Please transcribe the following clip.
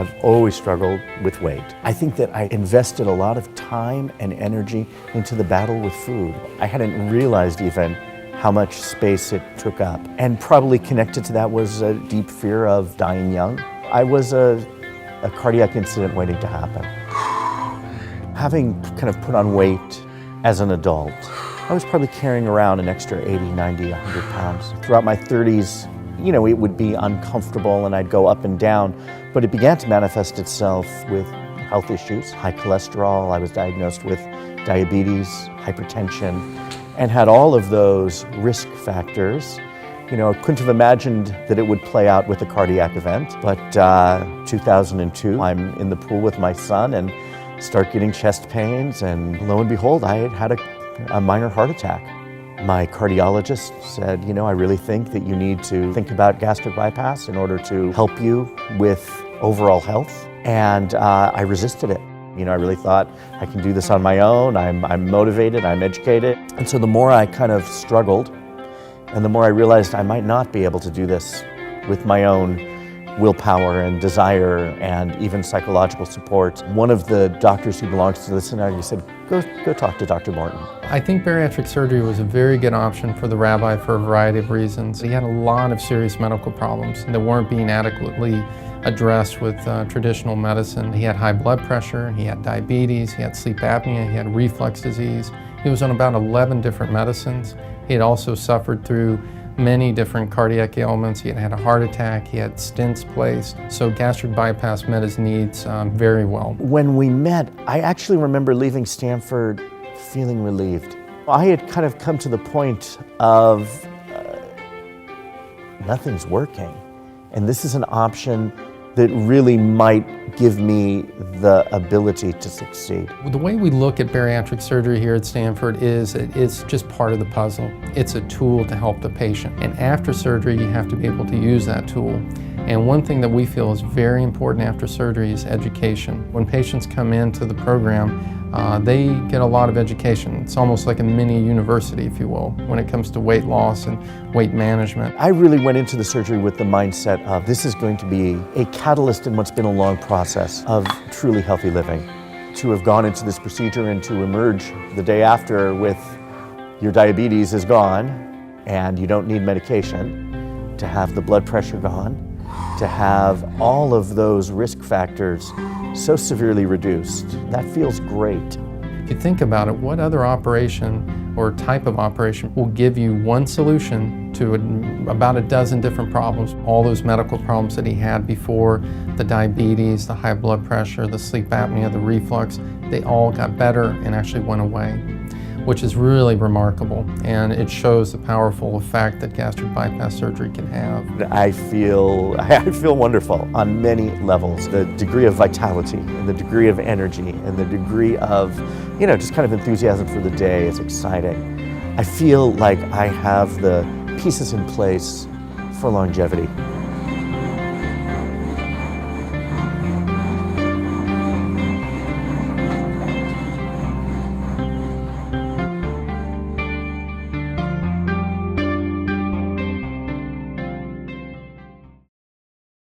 I've always struggled with weight. I think that I invested a lot of time and energy into the battle with food. I hadn't realized even how much space it took up. And probably connected to that was a deep fear of dying young. I was a cardiac incident waiting to happen. Having kind of put on weight as an adult, I was probably carrying around an extra 80, 90, 100 pounds. Throughout my 30s, you know, it would be uncomfortable and I'd go up and down, but it began to manifest itself with health issues, high cholesterol. I was diagnosed with diabetes, hypertension, and had all of those risk factors. You know, I couldn't have imagined that it would play out with a cardiac event, but 2002, I'm in the pool with my son and start getting chest pains, and lo and behold, I had a minor heart attack. My cardiologist said, you know, I really think that you need to think about gastric bypass in order to help you with overall health, and I resisted it. You know, I really thought I can do this on my own, I'm motivated, I'm educated. And so the more I kind of struggled, and the more I realized I might not be able to do this with my own willpower and desire and even psychological support. One of the doctors who belongs to the synagogue said, go talk to Dr. Morton. I think bariatric surgery was a very good option for the rabbi for a variety of reasons. He had a lot of serious medical problems that weren't being adequately addressed with traditional medicine. He had high blood pressure, he had diabetes, he had sleep apnea, he had reflux disease. He was on about 11 different medicines. He had also suffered through many different cardiac ailments. He had had a heart attack, he had stents placed, so gastric bypass met his needs very well. When we met, I actually remember leaving Stanford feeling relieved. I had kind of come to the point of nothing's working, and this is an option that really might give me the ability to succeed. The way we look at bariatric surgery here at Stanford is it's just part of the puzzle. It's a tool to help the patient. And after surgery, you have to be able to use that tool. And one thing that we feel is very important after surgery is education. When patients come into the program, they get a lot of education. It's almost like a mini university, if you will, when it comes to weight loss and weight management. I really went into the surgery with the mindset of this is going to be a catalyst in what's been a long process of truly healthy living. To have gone into this procedure and to emerge the day after with your diabetes is gone and you don't need medication, to have the blood pressure gone, to have all of those risk factors so severely reduced, that feels great. If you think about it, what other operation or type of operation will give you one solution to about a dozen different problems? All those medical problems that he had before, the diabetes, the high blood pressure, the sleep apnea, the reflux, they all got better and actually went away, which is really remarkable, and it shows the powerful effect that gastric bypass surgery can have. I feel wonderful on many levels. The degree of vitality and the degree of energy and the degree of, you know, just kind of enthusiasm for the day is exciting. I feel like I have the pieces in place for longevity.